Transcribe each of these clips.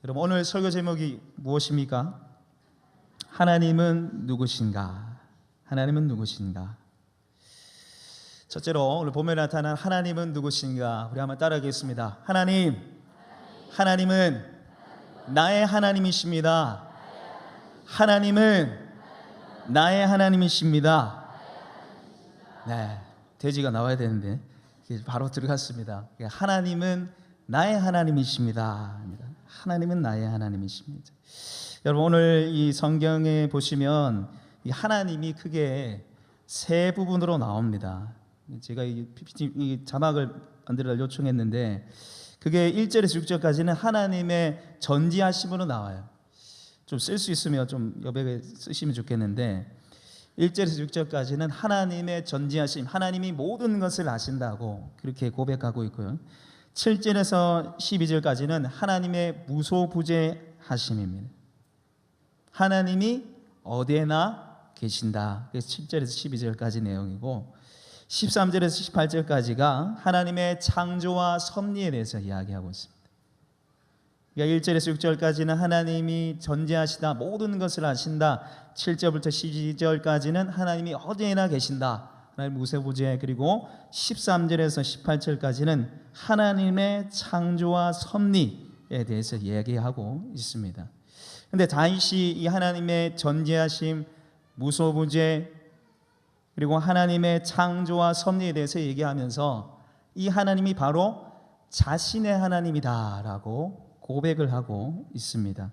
여러분, 오늘 설교 제목이 무엇입니까? 하나님은 누구신가? 하나님은 누구신가? 첫째로 오늘 본문에 나타난 하나님은 누구신가? 우리 한번 따라하겠습니다. 하나님은 나의 하나님이십니다. 하나님은 나의 하나님이십니다. 네, 돼지가 나와야 되는데 바로 들어갔습니다. 하나님은 나의 하나님이십니다. 하나님은 나의 하나님이십니다. 여러분, 오늘 이 성경에 보시면 이 하나님이 크게 세 부분으로 나옵니다. 제가 이 자막을 만들어 요청했는데 그게 1절에서 6절까지는 하나님의 전지하심으로 나와요. 좀 쓸 수 있으면 좀 여백에 쓰시면 좋겠는데 1절에서 6절까지는 하나님의 전지하심, 하나님이 모든 것을 아신다고 그렇게 고백하고 있고요. 7절에서 12절까지는 하나님의 무소부재하심입니다. 하나님이 어디에나 계신다. 그래서 7절에서 12절까지 내용이고 13절에서 18절까지가 하나님의 창조와 섭리에 대해서 이야기하고 있습니다. 그러니까 1절에서 6절까지는 하나님이 전지하시다, 모든 것을 아신다. 7절부터 12절까지는 하나님이 어디에나 계신다, 하나님 무소부재. 그리고 13절에서 18절까지는 하나님의 창조와 섭리에 대해서 이야기하고 있습니다. 그런데 다윗이 이 하나님의 전지하심, 무소부재, 그리고 하나님의 창조와 섭리에 대해서 얘기하면서 이 하나님이 바로 자신의 하나님이다라고 고백을 하고 있습니다.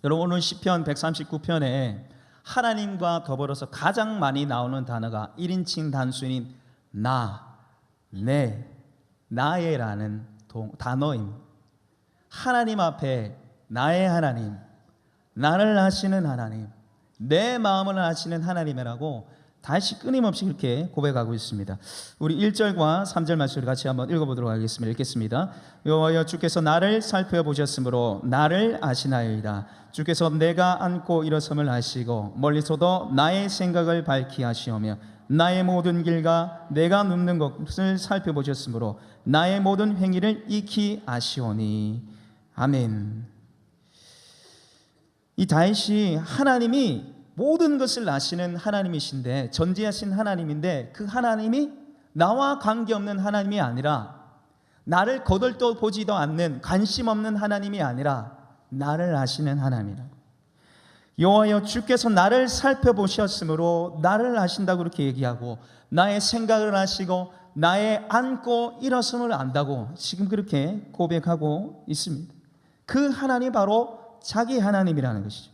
여러분, 오늘 시편 139편에 하나님과 더불어서 가장 많이 나오는 단어가 1인칭 단수인 나, 내, 나의라는 단어입니다. 하나님 앞에 나의 하나님, 나를 아시는 하나님, 내 마음을 아시는 하나님이라고 다시 끊임없이 이렇게 고백하고 있습니다. 우리 1절과 3절 말씀을 같이 한번 읽어보도록 하겠습니다. 읽겠습니다. 여호와여, 주께서 나를 살펴보셨으므로 나를 아시나이다. 주께서 내가 앉고 일어섬을 아시고 멀리서도 나의 생각을 밝히 하시오며 나의 모든 길과 내가 눕는 것을 살펴보셨으므로 나의 모든 행위를 익히 아시오니. 아멘. 이 다윗이 하나님이 모든 것을 아시는 하나님이신데, 전지하신 하나님인데, 그 하나님이 나와 관계없는 하나님이 아니라, 나를 거들떠 보지도 않는 관심 없는 하나님이 아니라 나를 아시는 하나님이라. 여호와여, 주께서 나를 살펴보셨으므로 나를 아신다고 그렇게 얘기하고, 나의 생각을 아시고 나의 앉고 일어섬을 안다고 지금 그렇게 고백하고 있습니다. 그 하나님이 바로 자기 하나님이라는 것이죠.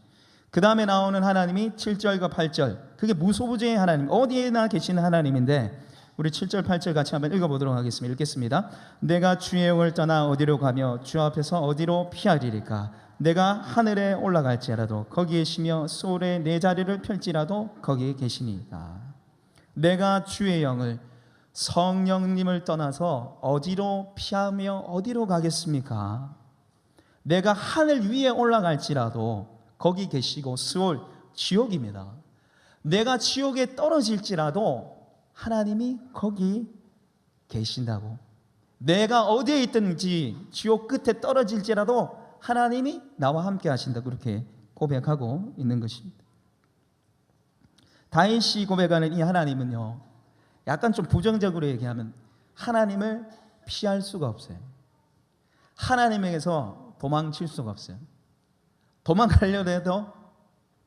그 다음에 나오는 하나님이 7절과 8절, 그게 무소부재의 하나님, 어디에나 계시는 하나님인데, 우리 7절 8절 같이 한번 읽어보도록 하겠습니다. 읽겠습니다. 내가 주의 영을 떠나 어디로 가며 주 앞에서 어디로 피하리리까? 내가 하늘에 올라갈지라도 거기에 계시며 소울에 내 자리를 펼지라도 거기에 계시니까. 내가 주의 영을, 성령님을 떠나서 어디로 피하며 어디로 가겠습니까? 내가 하늘 위에 올라갈지라도 거기 계시고, 스올, 지옥입니다. 내가 지옥에 떨어질지라도 하나님이 거기 계신다고. 내가 어디에 있든지 지옥 끝에 떨어질지라도 하나님이 나와 함께 하신다고 그렇게 고백하고 있는 것입니다. 다윗이 고백하는 이 하나님은요, 약간 좀 부정적으로 얘기하면 하나님을 피할 수가 없어요. 하나님에게서 도망칠 수가 없어요. 도망가려고 해도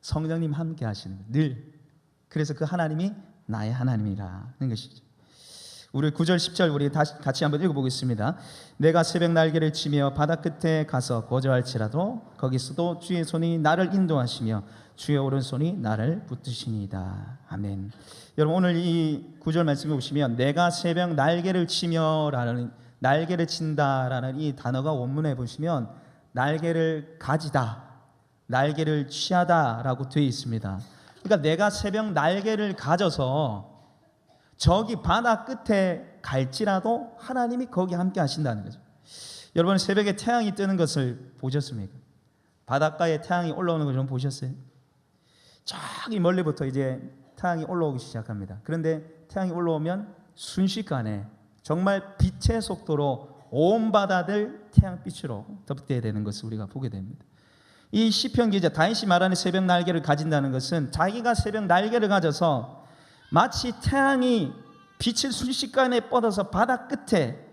성령님 함께 하시는 거예요, 늘. 그래서 그 하나님이 나의 하나님이라는 것이죠. 우리 9절 10절 우리 다시 같이 한번 읽어보겠습니다. 내가 새벽 날개를 치며 바다 끝에 가서 거주할지라도 거기서도 주의 손이 나를 인도하시며 주의 오른손이 나를 붙드시니이다. 아멘. 여러분, 오늘 이 9절 말씀에 보시면 내가 새벽 날개를 치며라는, 날개를 친다라는 이 단어가 원문에 보시면 날개를 가지다, 날개를 취하다라고 되어 있습니다. 그러니까 내가 새벽 날개를 가져서 저기 바다 끝에 갈지라도 하나님이 거기 함께 하신다는 거죠. 여러분, 새벽에 태양이 뜨는 것을 보셨습니까? 바닷가에 태양이 올라오는 걸 좀 보셨어요? 저기 멀리부터 이제 태양이 올라오기 시작합니다. 그런데 태양이 올라오면 순식간에 정말 빛의 속도로 온 바다들 태양빛으로 덮대야 되는 것을 우리가 보게 됩니다. 이 시편 기자 다윗이 말하는 새벽 날개를 가진다는 것은 자기가 새벽 날개를 가져서 마치 태양이 빛을 순식간에 뻗어서 바다 끝에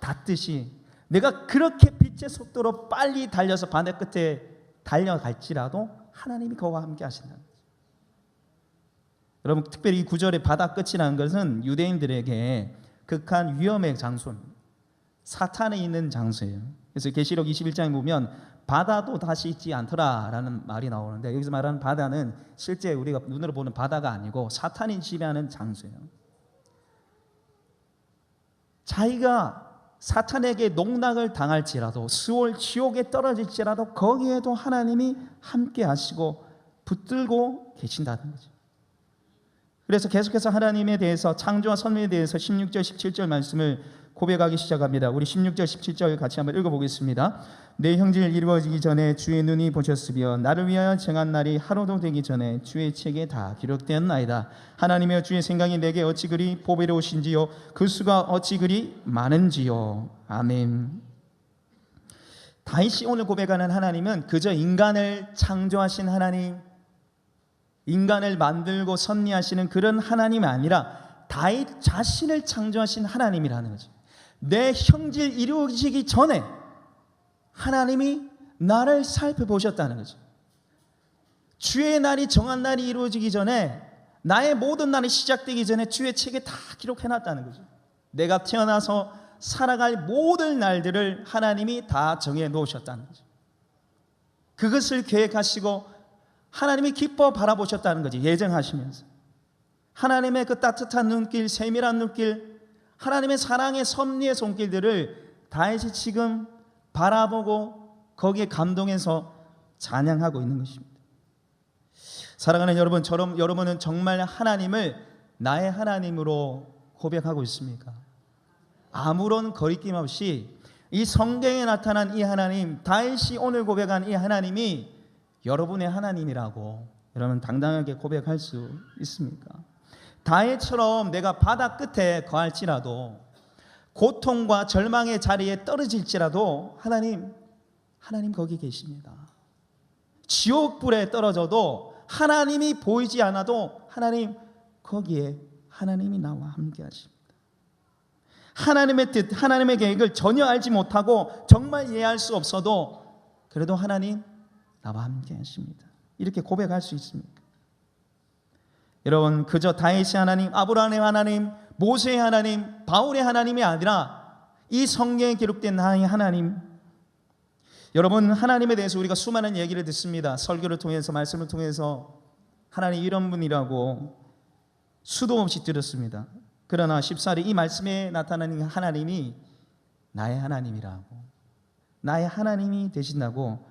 닿듯이 내가 그렇게 빛의 속도로 빨리 달려서 바다 끝에 달려갈지라도 하나님이 그와 함께 하신다는 거죠. 여러분, 특별히 이 구절의 바다 끝이라는 것은 유대인들에게 극한 위험의 장소입니다. 사탄이 있는 장소예요. 그래서 계시록 21장에 보면 바다도 다시 있지 않더라라는 말이 나오는데, 여기서 말하는 바다는 실제 우리가 눈으로 보는 바다가 아니고 사탄이 지배하는 장소예요. 자기가 사탄에게 농락을 당할지라도 수월 지옥에 떨어질지라도 거기에도 하나님이 함께 하시고 붙들고 계신다는 거죠. 그래서 계속해서 하나님에 대해서, 창조와 섭리에 대해서 16절 17절 말씀을 고백하기 시작합니다. 우리 16절 17절 같이 한번 읽어보겠습니다. 내 형질 이루어지기 전에 주의 눈이 보셨으며 나를 위하여 정한 날이 하루도 되기 전에 주의 책에 다 기록되었나이다. 하나님이여, 주의 생각이 내게 어찌 그리 보배로우신지요, 그 수가 어찌 그리 많은지요. 아멘. 다윗이 오늘 고백하는 하나님은 그저 인간을 창조하신 하나님, 인간을 만들고 섭리하시는 그런 하나님이 아니라 다윗 자신을 창조하신 하나님이라는 거죠. 내 형질 이루어지기 전에 하나님이 나를 살펴보셨다는 거죠. 주의 날이, 정한 날이 이루어지기 전에, 나의 모든 날이 시작되기 전에 주의 책에 다 기록해놨다는 거죠. 내가 태어나서 살아갈 모든 날들을 하나님이 다 정해 놓으셨다는 거죠. 그것을 계획하시고 하나님이 기뻐 바라보셨다는 거지. 예정하시면서 하나님의 그 따뜻한 눈길, 세밀한 눈길, 하나님의 사랑의 섭리의 손길들을 다윗이 지금 바라보고 거기에 감동해서 찬양하고 있는 것입니다. 사랑하는 여러분, 여러분은 정말 하나님을 나의 하나님으로 고백하고 있습니까? 아무런 거리낌 없이 이 성경에 나타난 이 하나님, 다윗이 오늘 고백한 이 하나님이 여러분의 하나님이라고 여러분 당당하게 고백할 수 있습니까? 다윗처럼 내가 바다 끝에 거할지라도, 고통과 절망의 자리에 떨어질지라도 하나님 거기 계십니다. 지옥불에 떨어져도 하나님이 보이지 않아도 하나님 거기에 하나님이 나와 함께 하십니다. 하나님의 뜻, 하나님의 계획을 전혀 알지 못하고 정말 이해할 수 없어도 그래도 하나님 나와 함께 하십니다. 이렇게 고백할 수 있습니까? 여러분, 그저 다윗의 하나님, 아브라함의 하나님, 모세의 하나님, 바울의 하나님이 아니라 이 성경에 기록된 나의 하나님. 여러분, 하나님에 대해서 우리가 수많은 얘기를 듣습니다. 설교를 통해서, 말씀을 통해서 하나님 이런 분이라고 수도 없이 들었습니다. 그러나 쉽사리 이 말씀에 나타나는 하나님이 나의 하나님이라고, 나의 하나님이 되신다고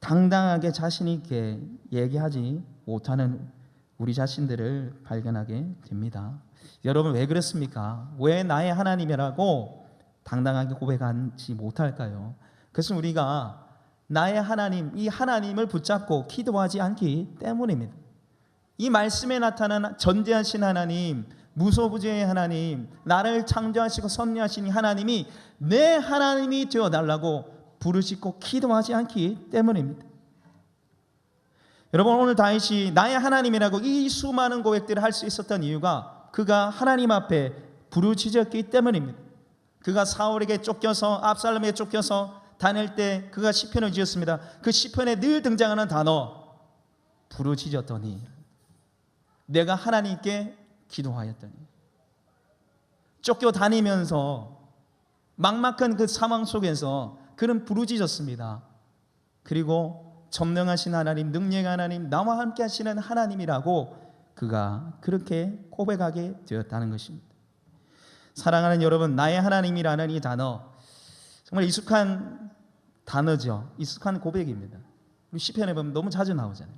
당당하게 자신 있게 얘기하지 못하는 우리 자신들을 발견하게 됩니다. 여러분, 왜 그렇습니까? 왜 나의 하나님이라고 당당하게 고백하지 못할까요? 그것은 우리가 나의 하나님, 이 하나님을 붙잡고 기도하지 않기 때문입니다. 이 말씀에 나타난 전지하신 하나님, 무소부재의 하나님, 나를 창조하시고 섭리하신 하나님이 내 하나님이 되어달라고 부르짖고 기도하지 않기 때문입니다. 여러분, 오늘 다윗이 나의 하나님이라고 이 수많은 고백들을 할 수 있었던 이유가 그가 하나님 앞에 부르짖었기 때문입니다. 그가 사울에게 쫓겨서, 압살롬에게 쫓겨서 다닐 때 그가 시편을 지었습니다. 그 시편에 늘 등장하는 단어, 부르짖었더니, 내가 하나님께 기도하였더니. 쫓겨다니면서 막막한 그 상황 속에서 그는 부르짖었습니다. 그리고 전능하신 하나님, 능력의 하나님, 나와 함께 하시는 하나님이라고 그가 그렇게 고백하게 되었다는 것입니다. 사랑하는 여러분, 나의 하나님이라는 이 단어 정말 익숙한 단어죠. 익숙한 고백입니다. 우리 시편에 보면 너무 자주 나오잖아요.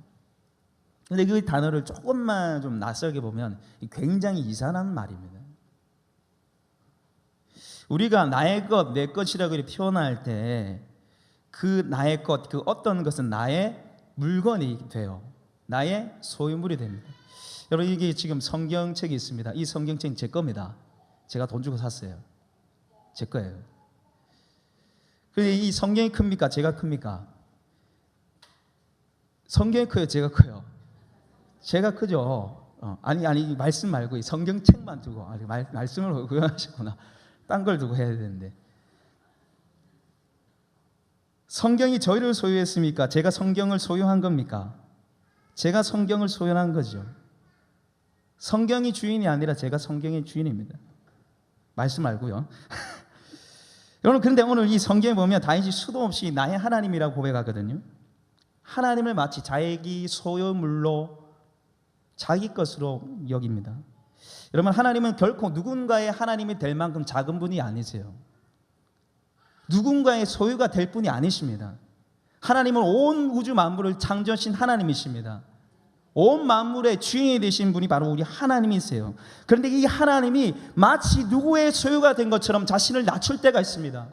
그런데 그 단어를 조금만 좀 낯설게 보면 굉장히 이상한 말입니다. 우리가 나의 것, 내 것이라고 표현할 때 그 나의 것, 그 어떤 것은 나의 물건이 돼요. 나의 소유물이 됩니다. 여러분, 이게 지금 성경책이 있습니다. 이 성경책은 제 겁니다. 제가 돈 주고 샀어요. 제 거예요. 근데 이 성경이 큽니까? 제가 큽니까? 성경이 커요? 제가 커요? 제가 크죠. 아니 말씀 말고 성경책만 두고 말씀을 구현하시구나. 딴 걸 두고 해야 되는데. 성경이 저희를 소유했습니까? 제가 성경을 소유한 겁니까? 제가 성경을 소유한 거죠. 성경이 주인이 아니라 제가 성경의 주인입니다. 말씀 말고요. 여러분, 그런데 오늘 이 성경에 보면 다윗이 수도 없이 나의 하나님이라고 고백하거든요. 하나님을 마치 자기 소유물로 자기 것으로 여깁니다. 여러분, 하나님은 결코 누군가의 하나님이 될 만큼 작은 분이 아니세요. 누군가의 소유가 될 분이 아니십니다. 하나님은 온 우주 만물을 창조하신 하나님이십니다. 온 만물의 주인이 되신 분이 바로 우리 하나님이세요. 그런데 이 하나님이 마치 누구의 소유가 된 것처럼 자신을 낮출 때가 있습니다.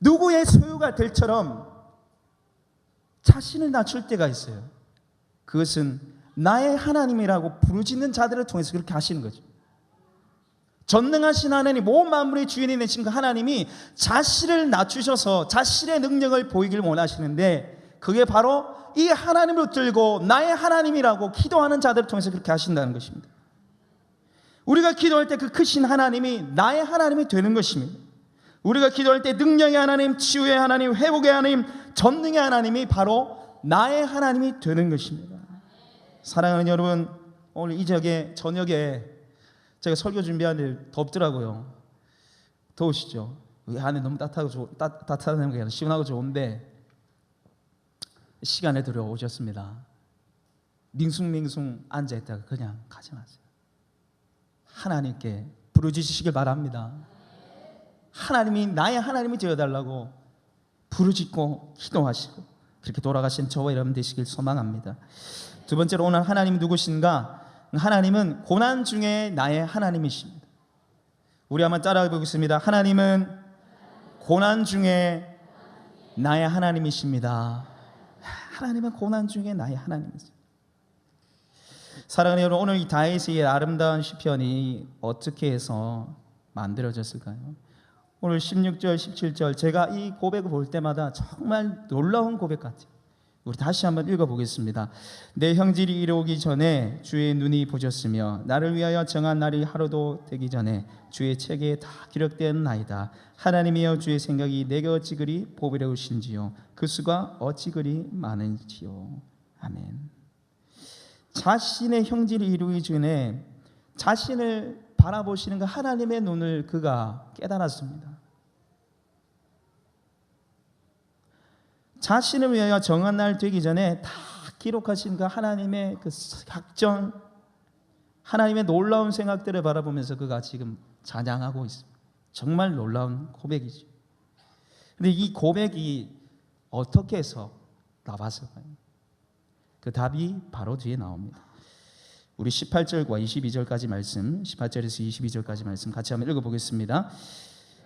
누구의 소유가 될 처럼 자신을 낮출 때가 있어요. 그것은 나의 하나님이라고 부르짖는 자들을 통해서 그렇게 하시는 거죠. 전능하신 하나님, 온 만물의 주인이 되신 그 하나님이 자신을 낮추셔서 자신의 능력을 보이길 원하시는데, 그게 바로 이 하나님을 붙들고 나의 하나님이라고 기도하는 자들을 통해서 그렇게 하신다는 것입니다. 우리가 기도할 때 그 크신 하나님이 나의 하나님이 되는 것입니다. 우리가 기도할 때 능력의 하나님, 치유의 하나님, 회복의 하나님, 전능의 하나님이 바로 나의 하나님이 되는 것입니다. 사랑하는 여러분, 오늘 저녁에 제가 설교 준비하는데 덥더라고요. 더우시죠? 여기 안에 너무 따뜻한 게 아니라 시원하고 좋은데 시간에 들어오셨습니다. 밍숭밍숭 앉아있다가 그냥 가지 마세요. 하나님께 부르짖으시길 바랍니다. 하나님이 나의 하나님이 되어달라고 부르짖고 기도하시고 그렇게 돌아가신 저와 여러분 되시길 소망합니다. 두 번째로, 오늘 하나님이 누구신가? 하나님은 고난 중에 나의 하나님이십니다. 우리 한번 따라해 보겠습니다. 하나님은 고난 중에 나의 하나님이십니다. 하나님은 고난 중에 나의 하나님이십니다. 사랑하는 여러분, 오늘 이 다윗의 아름다운 시편이 어떻게 해서 만들어졌을까요? 오늘 16절, 17절, 제가 이 고백을 볼 때마다 정말 놀라운 고백 같아요. 우리 다시 한번 읽어보겠습니다. 내 형질이 이르오기 전에 주의 눈이 보셨으며 나를 위하여 정한 날이 하루도 되기 전에 주의 책에 다 기록되었나이다. 하나님이여, 주의 생각이 내게 어찌 그리 보배로우신지요, 그 수가 어찌 그리 많은지요. 아멘. 자신의 형질이 이루기 전에 자신을 바라보시는 그 하나님의 눈을 그가 깨달았습니다. 자신을 위하여 정한 날 되기 전에 다 기록하신 그 하나님의 그 작전, 하나님의 놀라운 생각들을 바라보면서 그가 지금 찬양하고 있습니다. 정말 놀라운 고백이죠. 그런데 이 고백이 어떻게 해서 나왔을까요? 그 답이 바로 뒤에 나옵니다. 우리 18절과 22절까지 말씀, 18절에서 22절까지 말씀 같이 한번 읽어보겠습니다.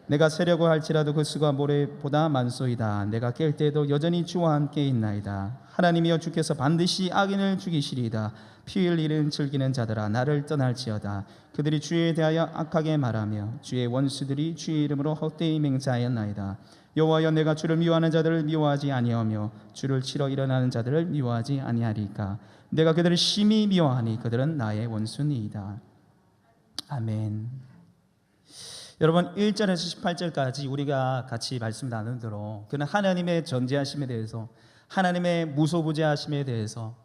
내가 새려고 할지라도 그 수가 모래보다 많소이다. 내가 깰 때도 여전히 주와 함께 있나이다. 하나님이여, 주께서 반드시 악인을 죽이시리이다. 피 흘리는 즐기는 자들아, 나를 떠날지어다. 그들이 주에 대하여 악하게 말하며 주의 원수들이 주의 이름으로 헛되이 맹세하였나이다. 여호와여, 내가 주를 미워하는 자들을 미워하지 아니하며 주를 치러 일어나는 자들을 미워하지 아니하리까. 내가 그들을 심히 미워하니 그들은 나의 원수니이다. 아멘. 여러분, 1절에서 18절까지 우리가 같이 말씀 나눈 대로 그는 하나님의 전지하심에 대해서, 하나님의 무소부재하심에 대해서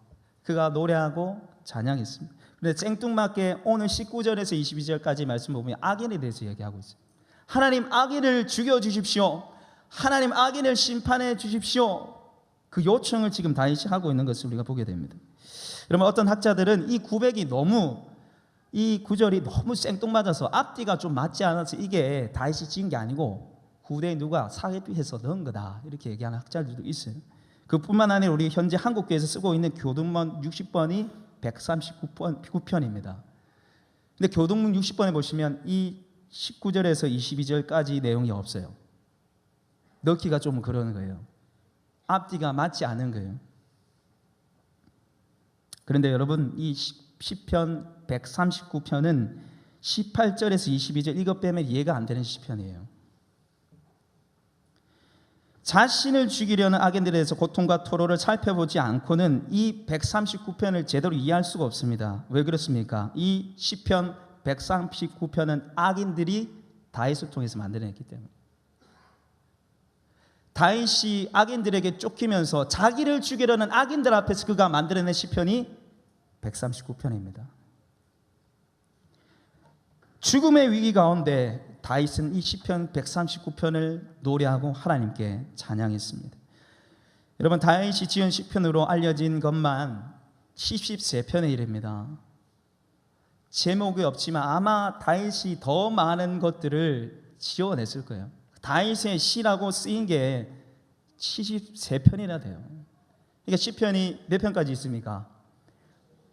그가 노래하고 찬양했습니다. 그런데 생뚱맞게 오늘 19절에서 22절까지 말씀 보면 악인에 대해서 얘기하고 있어요. 하나님, 악인을 죽여주십시오. 하나님, 악인을 심판해 주십시오. 그 요청을 지금 다윗이 하고 있는 것을 우리가 보게 됩니다. 여러분, 어떤 학자들은 이 이 구절이 너무 생뚱맞아서 앞뒤가 좀 맞지 않아서 이게 다윗이 지은 게 아니고 후대에 누가 삽입해서 넣은 거다, 이렇게 얘기하는 학자들도 있어요. 그뿐만 아니라 우리 현재 한국교회에서 쓰고 있는 교동문 60번이 139편입니다. 근데 교동문 60번에 보시면 이 19절에서 22절까지 내용이 없어요. 넣기가 좀 그러는 거예요. 앞뒤가 맞지 않은 거예요. 그런데 여러분, 이 시편 139편은 18절에서 22절 이것 빼면 이해가 안 되는 시편이에요. 자신을 죽이려는 악인들에 대해서 고통과 토로를 살펴보지 않고는 이 139편을 제대로 이해할 수가 없습니다. 왜 그렇습니까? 이 시편 139편은 악인들이 다윗을 통해서 만들어냈기 때문에, 다윗이 악인들에게 쫓기면서 자기를 죽이려는 악인들 앞에서 그가 만들어낸 시편이 139편입니다. 죽음의 위기 가운데 다윗은 이 시편 139편을 노래하고 하나님께 찬양했습니다. 여러분, 다윗이 지은 시편으로 알려진 것만 73편에 이릅니다. 제목이 없지만 아마 다윗이 더 많은 것들을 지어냈을 거예요. 다윗의 시라고 쓰인 게 73편이나 돼요. 그러니까 시편이 몇 편까지 있습니까?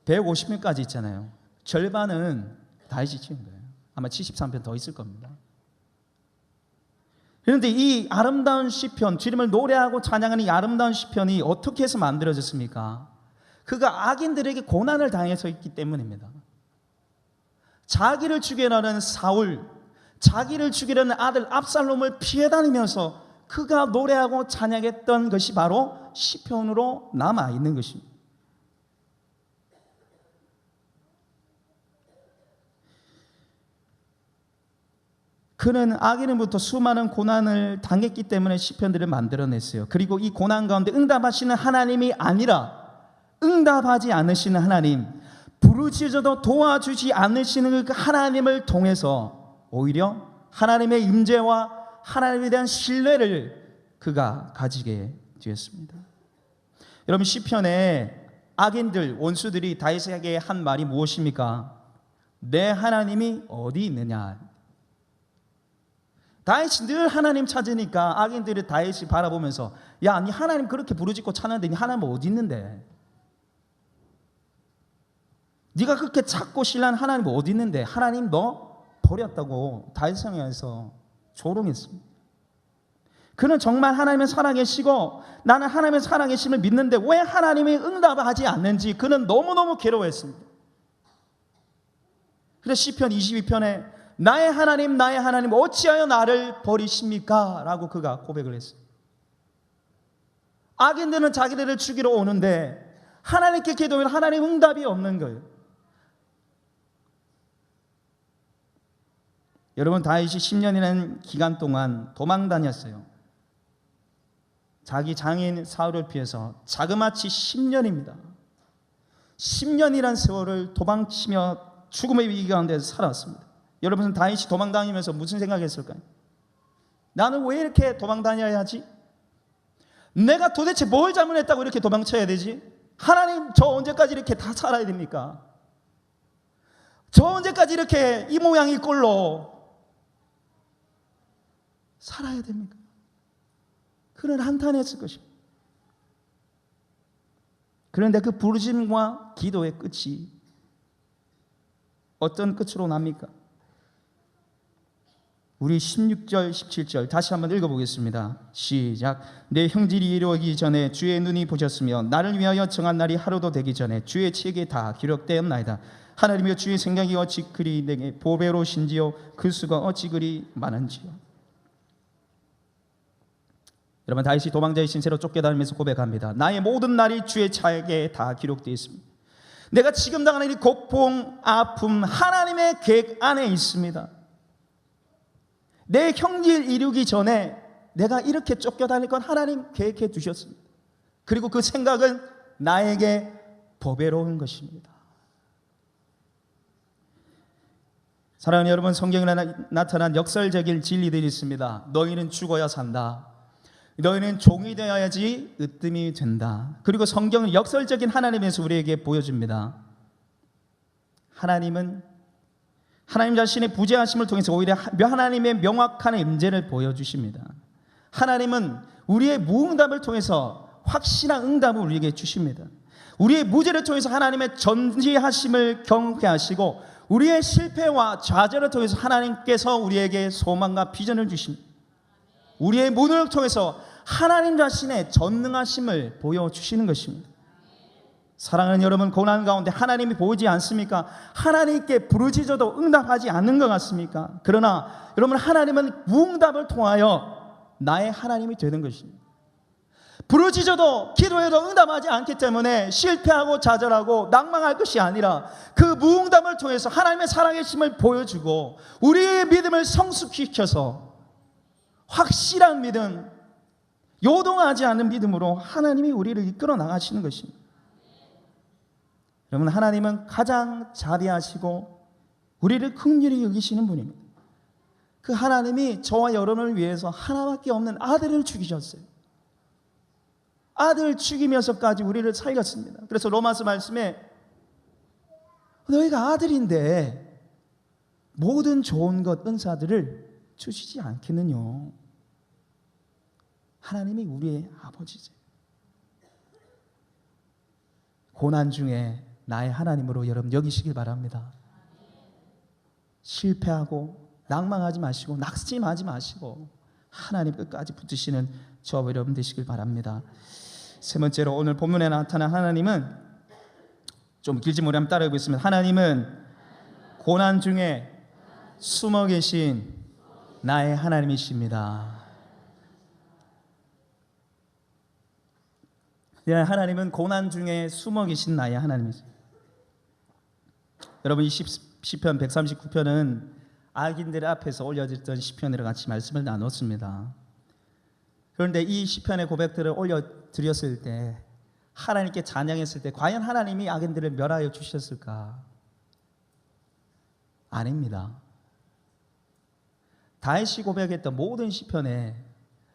150편까지 있잖아요. 절반은 다윗이 지은 거예요. 아마 73편 더 있을 겁니다. 그런데 이 아름다운 시편, 주님을 노래하고 찬양하는 이 아름다운 시편이 어떻게 해서 만들어졌습니까? 그가 악인들에게 고난을 당해서 있기 때문입니다. 자기를 죽이려는 사울, 자기를 죽이려는 아들 압살롬을 피해 다니면서 그가 노래하고 찬양했던 것이 바로 시편으로 남아 있는 것입니다. 그는 악인으로부터 수많은 고난을 당했기 때문에 시편들을 만들어냈어요. 그리고 이 고난 가운데 응답하시는 하나님이 아니라 응답하지 않으시는 하나님, 부르짖어도 도와주지 않으시는 그 하나님을 통해서 오히려 하나님의 임재와 하나님에 대한 신뢰를 그가 가지게 되었습니다. 여러분, 시편에 악인들, 원수들이 다윗에게 한 말이 무엇입니까? 내 하나님이 어디 있느냐. 다윗이 늘 하나님 찾으니까 악인들이 다윗이 바라보면서, 야, 네 하나님 그렇게 부르짖고 찾는데 네 하나님 어디 있는데? 네가 그렇게 찾고 신뢰하는 하나님 어디 있는데? 하나님 너 버렸다고 다윗을 향해서 조롱했습니다. 그는 정말 하나님의 살아계시고 나는 하나님의 살아계심을 믿는데 왜 하나님이 응답하지 않는지 그는 너무너무 괴로워했습니다. 그래서 시편 22편에 나의 하나님 어찌하여 나를 버리십니까? 라고 그가 고백을 했어요. 악인들은 자기들을 죽이러 오는데 하나님께 기도하면 하나님 응답이 없는 거예요. 여러분, 다윗이 10년이라는 기간 동안 도망 다녔어요. 자기 장인 사울을 피해서 자그마치 10년입니다. 10년이란 세월을 도망치며 죽음의 위기 가운데서 살았습니다. 여러분은 다윗이 도망 다니면서 무슨 생각했을까요? 나는 왜 이렇게 도망 다녀야 하지? 내가 도대체 뭘 잘못했다고 이렇게 도망쳐야 되지? 하나님, 저 언제까지 이렇게 다 살아야 됩니까? 저 언제까지 이렇게 이 모양 이 꼴로 살아야 됩니까? 그는 한탄했을 것입니다. 그런데 그 부르짖음과 기도의 끝이 어떤 끝으로 납니까? 우리 16절, 17절 다시 한번 읽어보겠습니다. 시작. 내 형질이 이루어지기 전에 주의 눈이 보셨으며 나를 위하여 정한 날이 하루도 되기 전에 주의 책에 다 기록되었나이다. 하나님이여, 주의 생각이 어찌 그리 내게 보배로우신지요, 그 수가 어찌 그리 많은지요. 여러분, 다윗이 도망자의 신세로 쫓겨다니면서 고백합니다. 나의 모든 날이 주의 책에 다 기록되어 있습니다. 내가 지금 당하는 이 고통, 아픔, 하나님의 계획 안에 있습니다. 내 형질 이루기 전에 내가 이렇게 쫓겨다닐 건 하나님 계획해 두셨습니다. 그리고 그 생각은 나에게 보배로운 것입니다. 사랑하는 여러분, 성경에 나타난 역설적인 진리들이 있습니다. 너희는 죽어야 산다. 너희는 종이 되어야지 으뜸이 된다. 그리고 성경은 역설적인 하나님에서 우리에게 보여줍니다. 하나님은 하나님 자신의 부재하심을 통해서 오히려 하나님의 명확한 임재를 보여주십니다. 하나님은 우리의 무응답을 통해서 확실한 응답을 우리에게 주십니다. 우리의 무죄를 통해서 하나님의 전지하심을 경외하시고 우리의 실패와 좌절을 통해서 하나님께서 우리에게 소망과 비전을 주십니다. 우리의 문을 통해서 하나님 자신의 전능하심을 보여주시는 것입니다. 사랑하는 여러분, 고난 가운데 하나님이 보이지 않습니까? 하나님께 부르짖어도 응답하지 않는 것 같습니까? 그러나 여러분, 하나님은 무응답을 통하여 나의 하나님이 되는 것입니다. 부르짖어도 기도해도 응답하지 않기 때문에 실패하고 좌절하고 낭망할 것이 아니라 그 무응답을 통해서 하나님의 살아계심을 보여주고 우리의 믿음을 성숙시켜서 확실한 믿음, 요동하지 않는 믿음으로 하나님이 우리를 이끌어 나가시는 것입니다. 여러분, 하나님은 가장 자비하시고 우리를 긍휼히 여기시는 분입니다. 그 하나님이 저와 여러분을 위해서 하나밖에 없는 아들을 죽이셨어요. 아들 죽이면서까지 우리를 살렸습니다. 그래서 로마서 말씀에 너희가 아들인데 모든 좋은 것 은사들을 주시지 않겠느냐. 하나님이 우리의 아버지세요. 고난 중에 나의 하나님으로 여러분 여기시길 바랍니다. 실패하고 낭망하지 마시고 낙심하지 마시고 하나님 끝까지 붙으시는 저와 여러분 되시길 바랍니다. 세 번째로 오늘 본문에 나타난 하나님은, 좀 길지 못하면 따라해 보겠습니다. 하나님은 고난 중에 숨어 계신 나의 하나님이십니다. 하나님은 고난 중에 숨어 계신 나의 하나님이십니다. 여러분, 이 시편 139편은 악인들 앞에서 올려드렸던 시편으로 같이 말씀을 나눴습니다. 그런데 이 시편의 고백들을 올려드렸을 때, 하나님께 찬양했을 때 과연 하나님이 악인들을 멸하여 주셨을까? 아닙니다. 다윗이 고백했던 모든 시편에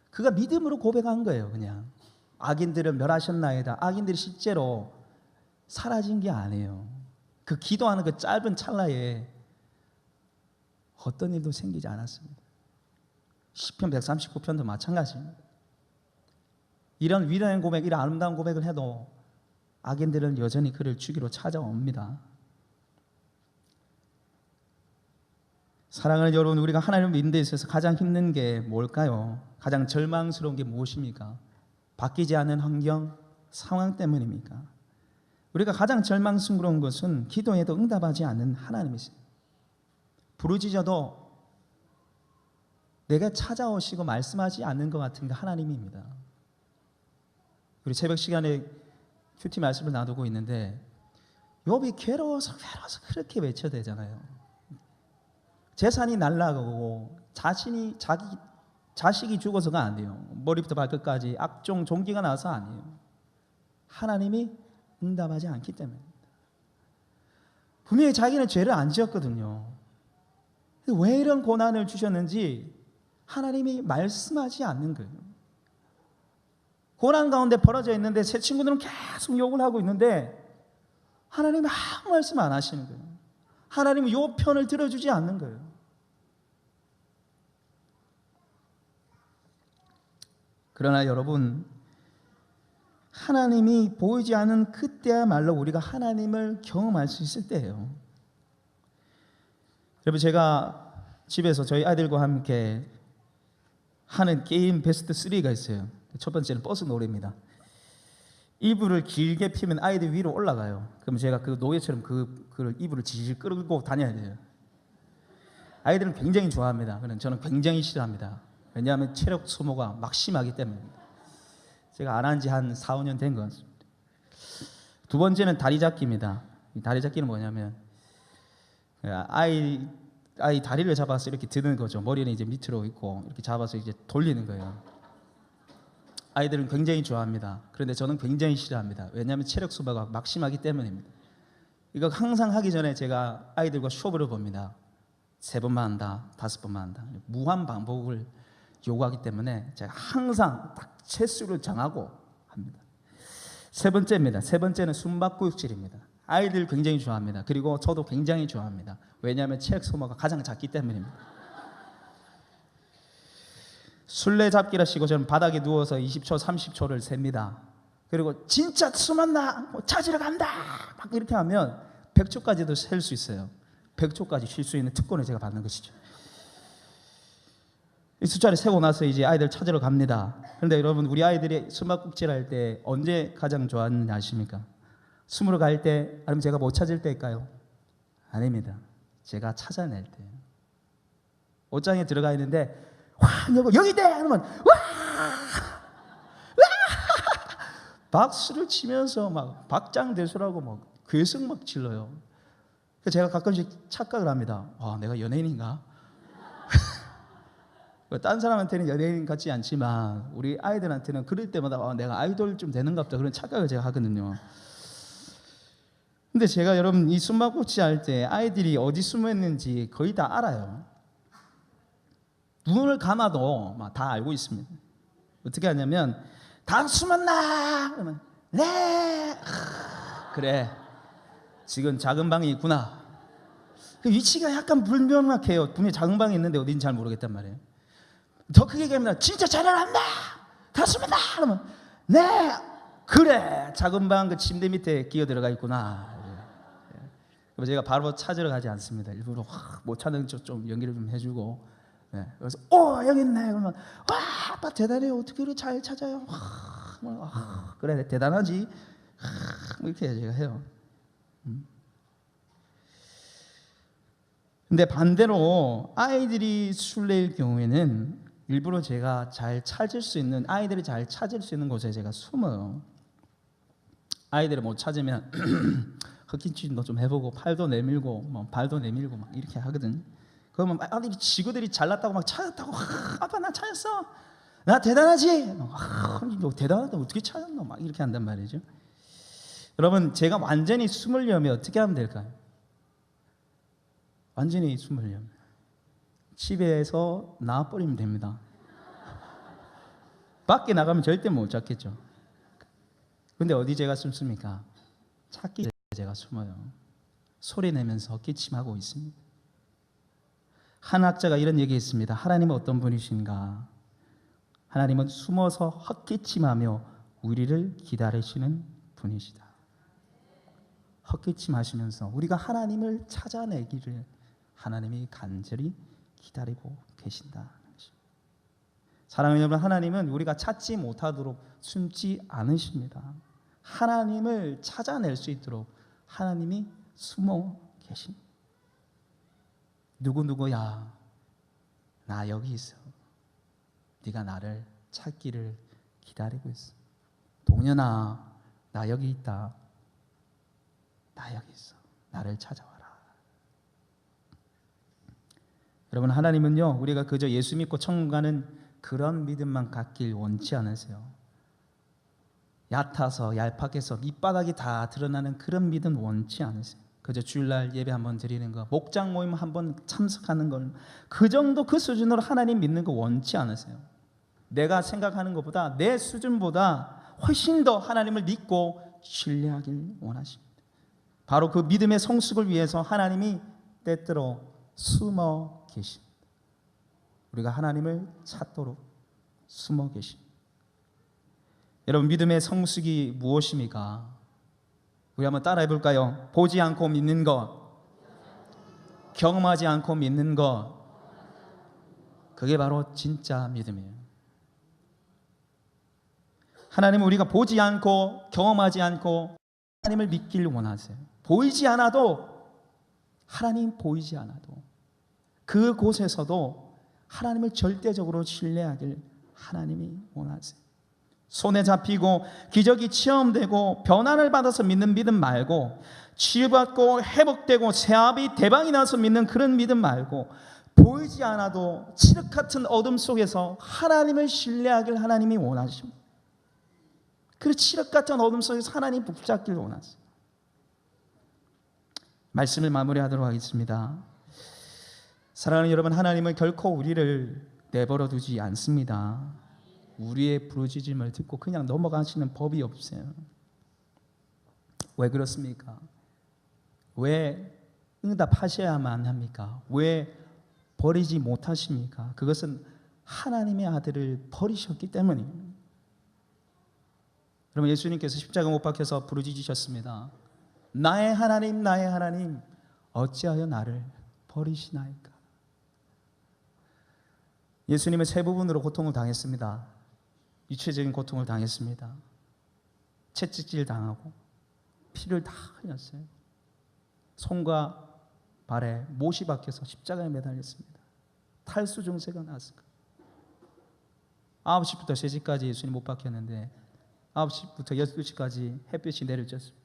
그가 믿음으로 고백한 거예요. 그냥 악인들을 멸하셨나이다. 악인들이 실제로 사라진 게 아니에요. 그 기도하는 그 짧은 찰나에 어떤 일도 생기지 않았습니다. 시편 139편도 마찬가지입니다. 이런 위대한 고백, 이런 아름다운 고백을 해도 악인들은 여전히 그를 죽이러 찾아옵니다. 사랑하는 여러분, 우리가 하나님을 믿는 데 있어서 가장 힘든 게 뭘까요? 가장 절망스러운 게 무엇입니까? 바뀌지 않는 환경, 상황 때문입니까? 우리가 가장 절망스러운 것은 기도해도 응답하지 않는 하나님이세요. 부르짖어도 내가 찾아오시고 말씀하지 않는 것 같은 게 하나님입니다. 우리 새벽 시간에 큐티 말씀을 나누고 있는데 욥이 괴로워서 그렇게 외쳐대잖아요. 재산이 날라가고 자식이 죽어서가 아니에요. 머리부터 발끝까지 악종 종기가 나서 아니에요. 하나님이 응답하지 않기 때문입니다. 분명히 자기는 죄를 안 지었거든요. 왜 이런 고난을 주셨는지 하나님이 말씀하지 않는 거예요. 고난 가운데 벌어져 있는데 새 친구들은 계속 욕을 하고 있는데 하나님이 아무 말씀 안 하시는 거예요. 하나님은 욥 편을 들어주지 않는 거예요. 그러나 여러분, 하나님이 보이지 않는 그때야말로 우리가 하나님을 경험할 수 있을 때예요. 여러분, 제가 집에서 저희 아이들과 함께 하는 게임 베스트 3가 있어요. 첫 번째는 버스 노래입니다. 이불을 길게 피면 아이들 위로 올라가요. 그럼 제가 그 노예처럼 그걸 이불을 질질 끌고 다녀야 돼요. 아이들은 굉장히 좋아합니다. 그런데 저는 굉장히 싫어합니다. 왜냐하면 체력 소모가 막 심하기 때문입니다. 제가 안 한 지 한 4, 5년 된 것 같습니다. 두 번째는 다리 잡기입니다. 이 다리 잡기는 뭐냐면 아이 다리를 잡아서 이렇게 드는 거죠. 머리는 이제 밑으로 있고 이렇게 잡아서 이제 돌리는 거예요. 아이들은 굉장히 좋아합니다. 그런데 저는 굉장히 싫어합니다. 왜냐하면 체력 소모가 막심하기 때문입니다. 이거 항상 하기 전에 제가 아이들과 쇼부를 봅니다. 3번만 한다, 5번만 한다. 무한 반복을 요구하기 때문에 제가 항상 딱 채수를 정하고 합니다. 세 번째입니다. 세 번째는 숨바꼭질입니다. 아이들 굉장히 좋아합니다. 그리고 저도 굉장히 좋아합니다. 왜냐하면 체력 소모가 가장 작기 때문입니다. 술래잡기라 시고 저는 바닥에 누워서 20초, 30초를 셉니다. 그리고 진짜 숨었나? 찾으러 간다! 막 이렇게 하면 100초까지도 셀 수 있어요. 100초까지 쉴 수 있는 특권을 제가 받는 것이죠. 이 숫자를 세고 나서 이제 아이들 찾으러 갑니다. 그런데 여러분, 우리 아이들이 숨바꼭질 할 때 언제 가장 좋아하는지 아십니까? 숨으러 갈 때, 아니면 제가 못 찾을 때일까요? 아닙니다. 제가 찾아낼 때. 옷장에 들어가 있는데 확 여기 있대! 그러면 와! 박수를 치면서 막 박장대소라고 막 괴성 막 질러요. 그래서 제가 가끔씩 착각을 합니다. 와, 내가 연예인인가? 딴 사람한테는 연예인 같지 않지만 우리 아이들한테는 그럴 때마다 내가 아이돌 좀 되는가 보다 그런 착각을 제가 하거든요. 근데 제가 여러분 이 숨바꼭질 할 때 아이들이 어디 숨어 있는지 거의 다 알아요. 눈을 감아도 막 다 알고 있습니다. 어떻게 하냐면 다 숨었나? 그러면 네. 그래. 지금 작은 방이 있구나. 그 위치가 약간 불명확해요. 분명히 작은 방이 있는데 어딘지 잘 모르겠단 말이에요. 더 크게 얘기하면 진짜 잘한다. 다 숨었나? 그러면 네. 그래. 작은 방 그 침대 밑에 끼어 들어가 있구나. 그래서 제가 바로 찾으러 가지 않습니다. 일부러 못 찾는 쪽 좀 연기를 좀 해주고. 네. 그래서 여기 있네. 그러면 와, 아빠 대단해요. 어떻게 그렇게 잘 찾아요? 그래 대단하지. 이렇게 제가 해요. 근데 반대로 아이들이 술래일 경우에는 일부러 제가 잘 찾을 수 있는, 아이들이 잘 찾을 수 있는 곳에 제가 숨어요. 아이들을 못 찾으면 헛기침도 좀 해보고 팔도 내밀고 뭐 발도 내밀고 막 이렇게 하거든. 그러면 아들이 지구들이 잘났다고 막 찾았다고, 아빠 나 찾았어, 나 대단하지, 너 대단하다 어떻게 찾았노, 막 이렇게 한단 말이죠. 여러분, 제가 완전히 숨으려면 어떻게 하면 될까요? 완전히 숨으려면 집에서 나와버리면 됩니다. 밖에 나가면 절대 못 찾겠죠. 근데 어디 제가 숨습니까? 찾기 제가 숨어요. 소리 내면서 기침하고 있습니다. 한 학자가 이런 얘기했습니다. 하나님은 어떤 분이신가? 하나님은 숨어서 헛기침하며 우리를 기다리시는 분이시다. 헛기침하시면서 우리가 하나님을 찾아내기를 하나님이 간절히 기다리고 계신다. 사랑하는 여러분, 하나님은 우리가 찾지 못하도록 숨지 않으십니다. 하나님을 찾아낼 수 있도록 하나님이 숨어 계십니다. 누구야, 나 여기 있어. 네가 나를 찾기를 기다리고 있어. 동년아, 나 여기 있다. 나 여기 있어. 나를 찾아와라. 여러분, 하나님은요, 우리가 그저 예수 믿고 천국 가는 그런 믿음만 갖길 원치 않으세요. 얕아서 얄팍해서 밑바닥이 다 드러나는 그런 믿음 원치 않으세요. 그저 주일날 예배 한번 드리는 거, 목장 모임 한번 참석하는 걸, 그 정도 그 수준으로 하나님 믿는 거 원치 않으세요. 내가 생각하는 것보다, 내 수준보다 훨씬 더 하나님을 믿고 신뢰하길 원하십니다. 바로 그 믿음의 성숙을 위해서 하나님이 때때로 숨어 계십니다. 우리가 하나님을 찾도록 숨어 계십니다. 여러분, 믿음의 성숙이 무엇입니까? 우리 한번 따라해 볼까요? 보지 않고 믿는 것, 경험하지 않고 믿는 것, 그게 바로 진짜 믿음이에요. 하나님은 우리가 보지 않고 경험하지 않고 하나님을 믿기를 원하세요. 보이지 않아도, 하나님 보이지 않아도 그곳에서도 하나님을 절대적으로 신뢰하길 하나님이 원하세요. 손에 잡히고 기적이 체험되고 변화를 받아서 믿는 믿음 말고, 치유받고 회복되고 새합이 대박이 나서 믿는 그런 믿음 말고, 보이지 않아도 칠흑 같은 어둠 속에서 하나님을 신뢰하길 하나님이 원하십니다. 그 칠흑 같은 어둠 속에서 하나님 붙잡기를 원하세요. 말씀을 마무리하도록 하겠습니다. 사랑하는 여러분, 하나님은 결코 우리를 내버려 두지 않습니다. 우리의 부르짖음을 듣고 그냥 넘어가시는 법이 없어요. 왜 그렇습니까? 왜 응답하셔야만 합니까? 왜 버리지 못하십니까? 그것은 하나님의 아들을 버리셨기 때문입니다. 여러분, 예수님께서 십자가 못 박혀서 부르짖으셨습니다. 나의 하나님, 나의 하나님, 어찌하여 나를 버리시나이까? 예수님은 세 부분으로 고통을 당했습니다. 육체적인 고통을 당했습니다. 채찍질 당하고 피를 다 흘렸어요. 손과 발에 못이 박혀서 십자가에 매달렸습니다. 탈수 증세가 났을 거예요. 9시부터 3시까지 예수님 못 박혔는데 9시부터 12시까지 햇볕이 내려졌습니다.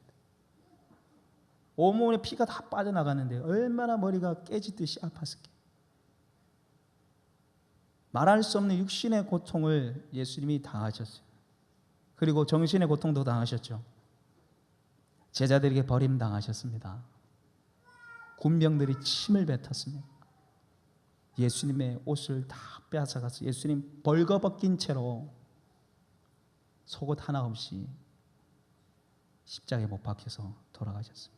온몸에 피가 다 빠져나가는데 얼마나 머리가 깨지듯이 아팠을까. 말할 수 없는 육신의 고통을 예수님이 당하셨어요. 그리고 정신의 고통도 당하셨죠. 제자들에게 버림당하셨습니다. 군병들이 침을 뱉었습니다. 예수님의 옷을 다 빼앗아가서 예수님 벌거벗긴 채로 속옷 하나 없이 십자가에 못 박혀서 돌아가셨습니다.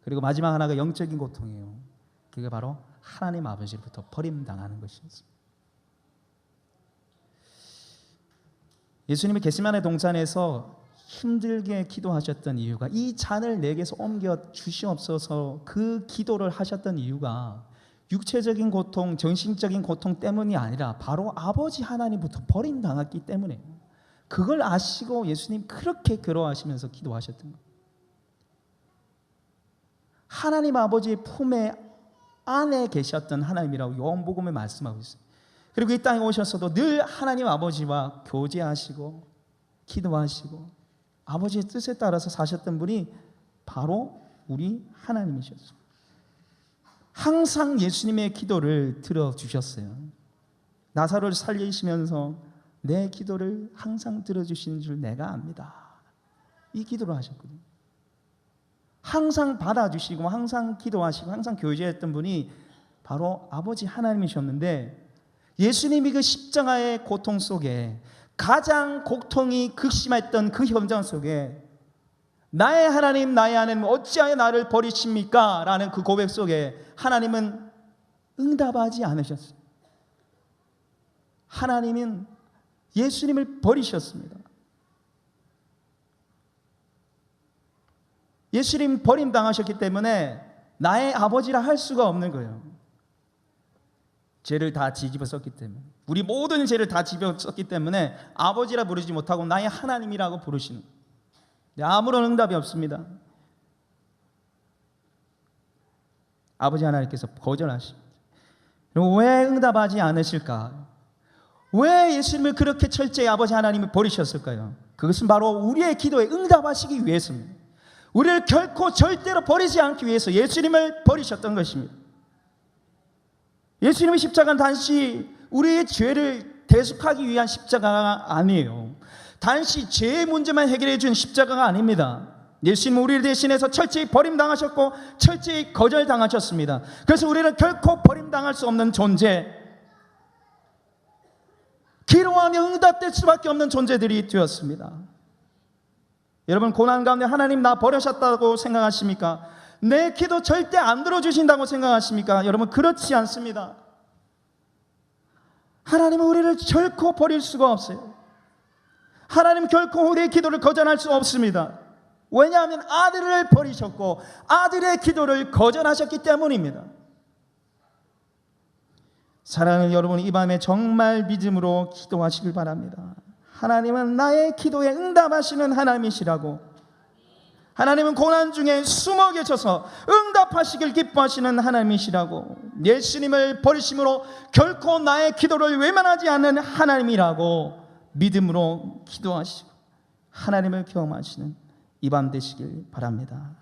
그리고 마지막 하나가 영적인 고통이에요. 그게 바로 하나님 아버지로부터 버림당하는 것이었습니다. 예수님이 겟세마네 동산에서 힘들게 기도하셨던 이유가, 이 잔을 내게서 옮겨 주시옵소서 그 기도를 하셨던 이유가 육체적인 고통, 정신적인 고통 때문이 아니라 바로 아버지 하나님부터 버림당했기 때문에, 그걸 아시고 예수님 그렇게 괴로워하시면서 기도하셨던 거예요. 하나님 아버지의 품에 안에 계셨던 하나님이라고 요한복음에 말씀하고 있어요. 그리고 이 땅에 오셨어도 늘 하나님 아버지와 교제하시고 기도하시고 아버지의 뜻에 따라서 사셨던 분이 바로 우리 하나님이셨어요. 항상 예수님의 기도를 들어주셨어요. 나사로를 살리시면서 내 기도를 항상 들어주시는 줄 내가 압니다. 이 기도를 하셨거든요. 항상 받아주시고 항상 기도하시고 항상 교제했던 분이 바로 아버지 하나님이셨는데, 예수님이 그 십자가의 고통 속에, 가장 고통이 극심했던 그 현장 속에 나의 하나님 나의 하나님 어찌하여 나를 버리십니까? 라는 그 고백 속에 하나님은 응답하지 않으셨어요. 하나님은 예수님을 버리셨습니다. 예수님 버림당하셨기 때문에 나의 아버지라 할 수가 없는 거예요. 죄를 다 뒤집어 썼기 때문에, 우리 모든 죄를 다 뒤집어 썼기 때문에 아버지라 부르지 못하고 나의 하나님이라고 부르시는 거예요. 아무런 응답이 없습니다. 아버지 하나님께서 거절하십니다. 그럼 왜 응답하지 않으실까? 왜 예수님을 그렇게 철저히 아버지 하나님을 버리셨을까요? 그것은 바로 우리의 기도에 응답하시기 위해서입니다. 우리를 결코 절대로 버리지 않기 위해서 예수님을 버리셨던 것입니다. 예수님의 십자가는 단지 우리의 죄를 대속하기 위한 십자가가 아니에요. 단지 죄의 문제만 해결해 준 십자가가 아닙니다. 예수님은 우리를 대신해서 철저히 버림당하셨고 철저히 거절당하셨습니다. 그래서 우리는 결코 버림당할 수 없는 존재, 기도하며 응답될 수밖에 없는 존재들이 되었습니다. 여러분, 고난 가운데 하나님 나 버리셨다고 생각하십니까? 내 기도 절대 안 들어주신다고 생각하십니까? 여러분, 그렇지 않습니다. 하나님은 우리를 결코 버릴 수가 없어요. 하나님 결코 우리의 기도를 거절할 수 없습니다. 왜냐하면 아들을 버리셨고 아들의 기도를 거절하셨기 때문입니다. 사랑하는 여러분, 이 밤에 정말 믿음으로 기도하시길 바랍니다. 하나님은 나의 기도에 응답하시는 하나님이시라고, 하나님은 고난 중에 숨어 계셔서 응답하시길 기뻐하시는 하나님이시라고, 예수님을 버리심으로 결코 나의 기도를 외면하지 않는 하나님이라고 믿음으로 기도하시고 하나님을 경험하시는 이 밤 되시길 바랍니다.